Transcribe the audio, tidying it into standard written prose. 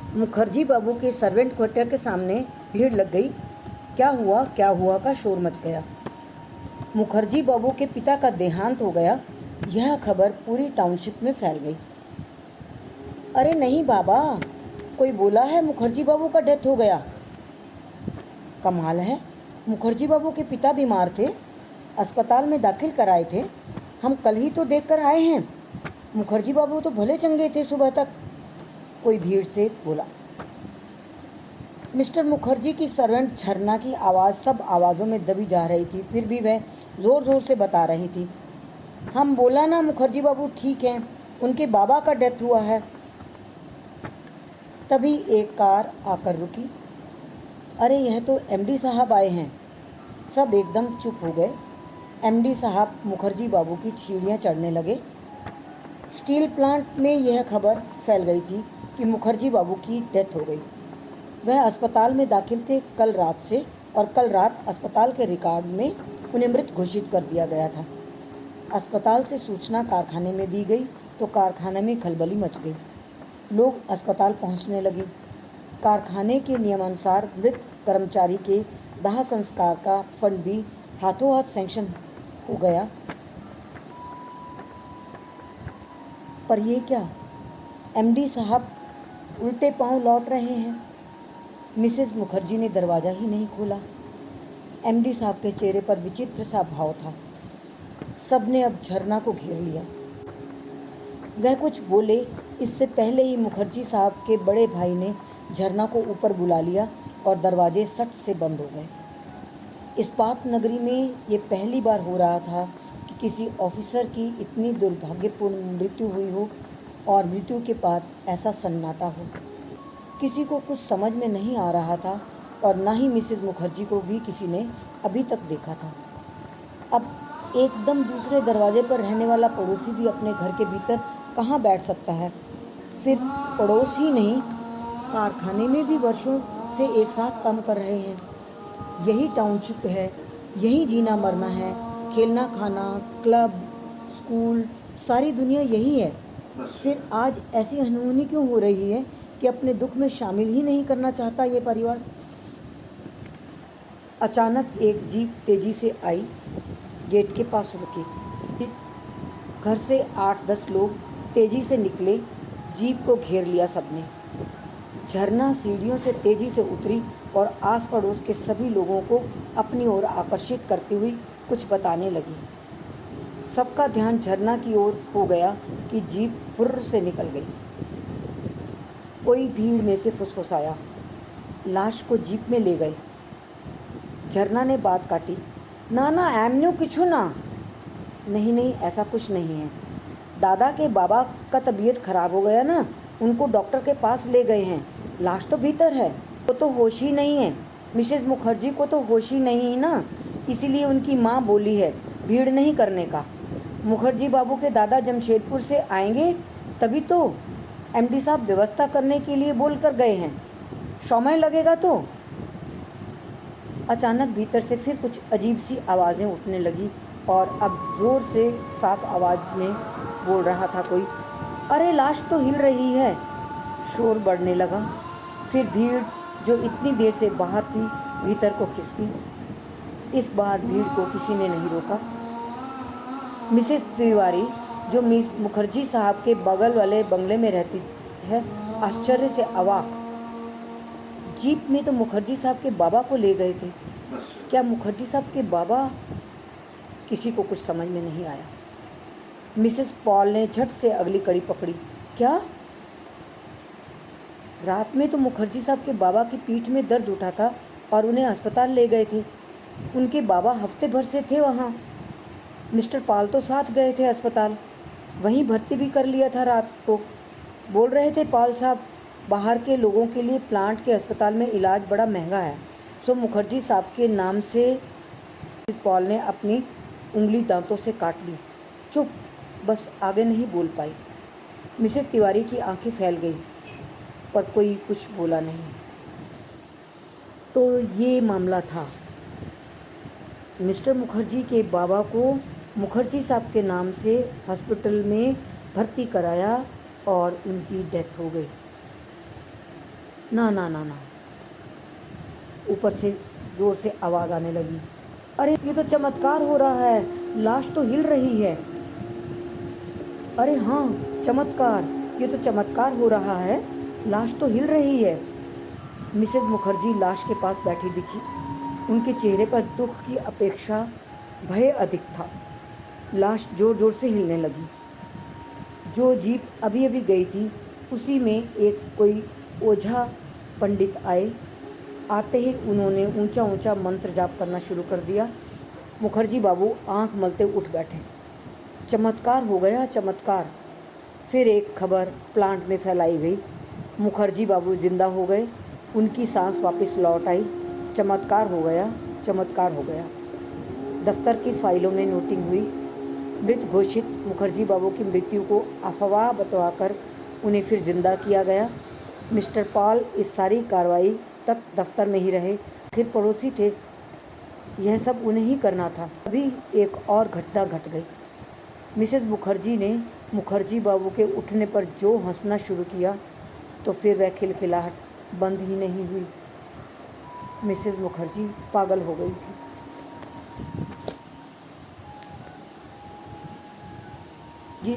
मुखर्जी बाबू के servant quarter के सामने भीड़ लग गई। क्या हुआ का शोर मच गया। मुखर्जी बाबू के पिता का देहांत हो गया, यह खबर पूरी टाउनशिप में फैल गई। अरे नहीं बाबा, कोई बोला है मुखर्जी बाबू का डेथ हो गया। कमाल है, मुखर्जी बाबू के पिता बीमार थे, अस्पताल में दाखिल कराए थे, हम कल ही तो देख कर आए हैं। मुखर्जी बाबू तो भले चंगे थे सुबह तक, कोई भीड़ से बोला। मिस्टर मुखर्जी की सर्वेंट झरना की आवाज़ सब आवाज़ों में दबी जा रही थी, फिर भी वह ज़ोर ज़ोर से बता रही थी, हम बोला ना मुखर्जी बाबू ठीक हैं, उनके बाबा का डेथ हुआ है। तभी एक कार आकर रुकी। अरे यह तो एमडी साहब आए हैं। सब एकदम चुप हो गए। एमडी साहब मुखर्जी बाबू की सीढ़ियाँ चढ़ने लगे। स्टील प्लांट में यह खबर फैल गई थी कि मुखर्जी बाबू की डेथ हो गई। वह अस्पताल में दाखिल थे कल रात से, और कल रात अस्पताल के रिकॉर्ड में उन्हें मृत घोषित कर दिया गया था। अस्पताल से सूचना कारखाने में दी गई तो कारखाने में खलबली मच गई। लोग अस्पताल पहुंचने लगे। कारखाने के नियमानुसार मृत कर्मचारी के दाह संस्कार का फंड भी हाथों हाथ सैंक्शन हो गया। पर ये क्या, एमडी साहब उल्टे पांव लौट रहे हैं। मिसेस मुखर्जी ने दरवाज़ा ही नहीं खोला। एमडी साहब के चेहरे पर विचित्र सा भाव था। सबने अब झरना को घेर लिया। वह कुछ बोले इससे पहले ही मुखर्जी साहब के बड़े भाई ने झरना को ऊपर बुला लिया और दरवाजे सट से बंद हो गए। इस्पात नगरी में ये पहली बार हो रहा था कि किसी ऑफिसर की इतनी दुर्भाग्यपूर्ण मृत्यु हुई हो और मृत्यु के बाद ऐसा सन्नाटा हो। किसी को कुछ समझ में नहीं आ रहा था और ना ही मिसेस मुखर्जी को भी किसी ने अभी तक देखा था। अब एकदम दूसरे दरवाजे पर रहने वाला पड़ोसी भी अपने घर के भीतर कहाँ बैठ सकता है। फिर पड़ोस ही नहीं, कारखाने में भी वर्षों से एक साथ काम कर रहे हैं। यही टाउनशिप है, यही जीना मरना है, खेलना खाना, क्लब, स्कूल, सारी दुनिया यही है। फिर आज ऐसी अनहोनी क्यों हो रही है कि अपने दुख में शामिल ही नहीं करना चाहता ये परिवार। अचानक एक जीप तेजी से आई, गेट के पास रुकी। घर से 8-10 लोग तेजी से निकले, जीप को घेर लिया सबने। झरना सीढ़ियों से तेजी से उतरी और आस पड़ोस के सभी लोगों को अपनी ओर आकर्षित करती हुई कुछ बताने लगी। सबका ध्यान झरना की ओर हो गया कि जीप फुर्र से निकल गई। कोई भीड़ में से फुसफुसाया, लाश को जीप में ले गए। झरना ने बात काटी, ना एमन्यू किछु ना। नहीं, ऐसा कुछ नहीं है। दादा के बाबा का तबीयत खराब हो गया ना, उनको डॉक्टर के पास ले गए हैं। लाश तो भीतर है, वो तो होश ही नहीं है। मिसेस मुखर्जी को तो होश ही नहीं ना, इसीलिए उनकी माँ बोली है भीड़ नहीं करने का। मुखर्जी बाबू के दादा जमशेदपुर से आएंगे तभी तो एमडी साहब व्यवस्था करने के लिए बोल कर गए हैं, समय लगेगा तो। अचानक भीतर से फिर कुछ अजीब सी आवाज़ें उठने लगी और अब ज़ोर से साफ आवाज़ में बोल रहा था कोई, अरे लाश तो हिल रही है। शोर बढ़ने लगा। फिर भीड़ जो इतनी देर से बाहर थी भीतर को खिसकी। इस बार भीड़ को किसी ने नहीं रोका। मिसेस तिवारी जो मुखर्जी साहब के बगल वाले बंगले में रहती है, आश्चर्य से अवाक। जीप में तो मुखर्जी साहब के बाबा को ले गए थे। क्या मुखर्जी साहब के बाबा? किसी को कुछ समझ में नहीं आया। मिसेस पॉल ने झट से अगली कड़ी पकड़ी। क्या? रात में तो मुखर्जी साहब के बाबा की पीठ में दर्द उठा था और उन्हें अस्पताल ले गए थे। उनके बाबा हफ्ते भर से थे वहाँ। मिस्टर पॉल तो साथ गए थे अस्पताल, वहीं भर्ती भी कर लिया था रात को। बोल रहे थे पॉल साहब, बाहर के लोगों के लिए प्लांट के अस्पताल में इलाज बड़ा महंगा है, सो मुखर्जी साहब के नाम से। पॉल ने अपनी उंगली दांतों से काट ली। चुप, बस आगे नहीं बोल पाई। मिसेस तिवारी की आंखें फैल गई पर कोई कुछ बोला नहीं। तो ये मामला था। मिस्टर मुखर्जी के बाबा को मुखर्जी साहब के नाम से हॉस्पिटल में भर्ती कराया और उनकी डेथ हो गई। ना ना ना ना। ऊपर से जोर से आवाज़ आने लगी, अरे ये तो चमत्कार हो रहा है, लाश तो हिल रही है। अरे हाँ, चमत्कार, ये तो चमत्कार हो रहा है, लाश तो हिल रही है। मिसेज मुखर्जी लाश के पास बैठी दिखी। उनके चेहरे पर दुख की अपेक्षा भय अधिक था। लाश जोर जोर से हिलने लगी। जो जीप अभी अभी गई थी उसी में एक कोई ओझा पंडित आए। आते ही उन्होंने ऊंचा ऊंचा मंत्र जाप करना शुरू कर दिया। मुखर्जी बाबू आंख मलते उठ बैठे। चमत्कार हो गया, चमत्कार। फिर एक खबर प्लांट में फैलाई गई। मुखर्जी बाबू जिंदा हो गए, उनकी सांस वापस लौट आई। चमत्कार हो गया, चमत्कार हो गया। दफ्तर की फाइलों में नोटिंग हुई। मृत घोषित मुखर्जी बाबू की मृत्यु को अफवाह बतवाकर उन्हें फिर जिंदा किया गया। मिस्टर पॉल इस सारी कार्रवाई तक दफ्तर में ही रहे। आखिर पड़ोसी थे, यह सब उन्हें ही करना था। अभी एक और घटना घट गई। मिसेज मुखर्जी ने मुखर्जी बाबू के उठने पर जो हंसना शुरू किया तो फिर वह खिलखिलाहट बंद ही नहीं हुई। मिसेज मुखर्जी पागल हो गई थी। जी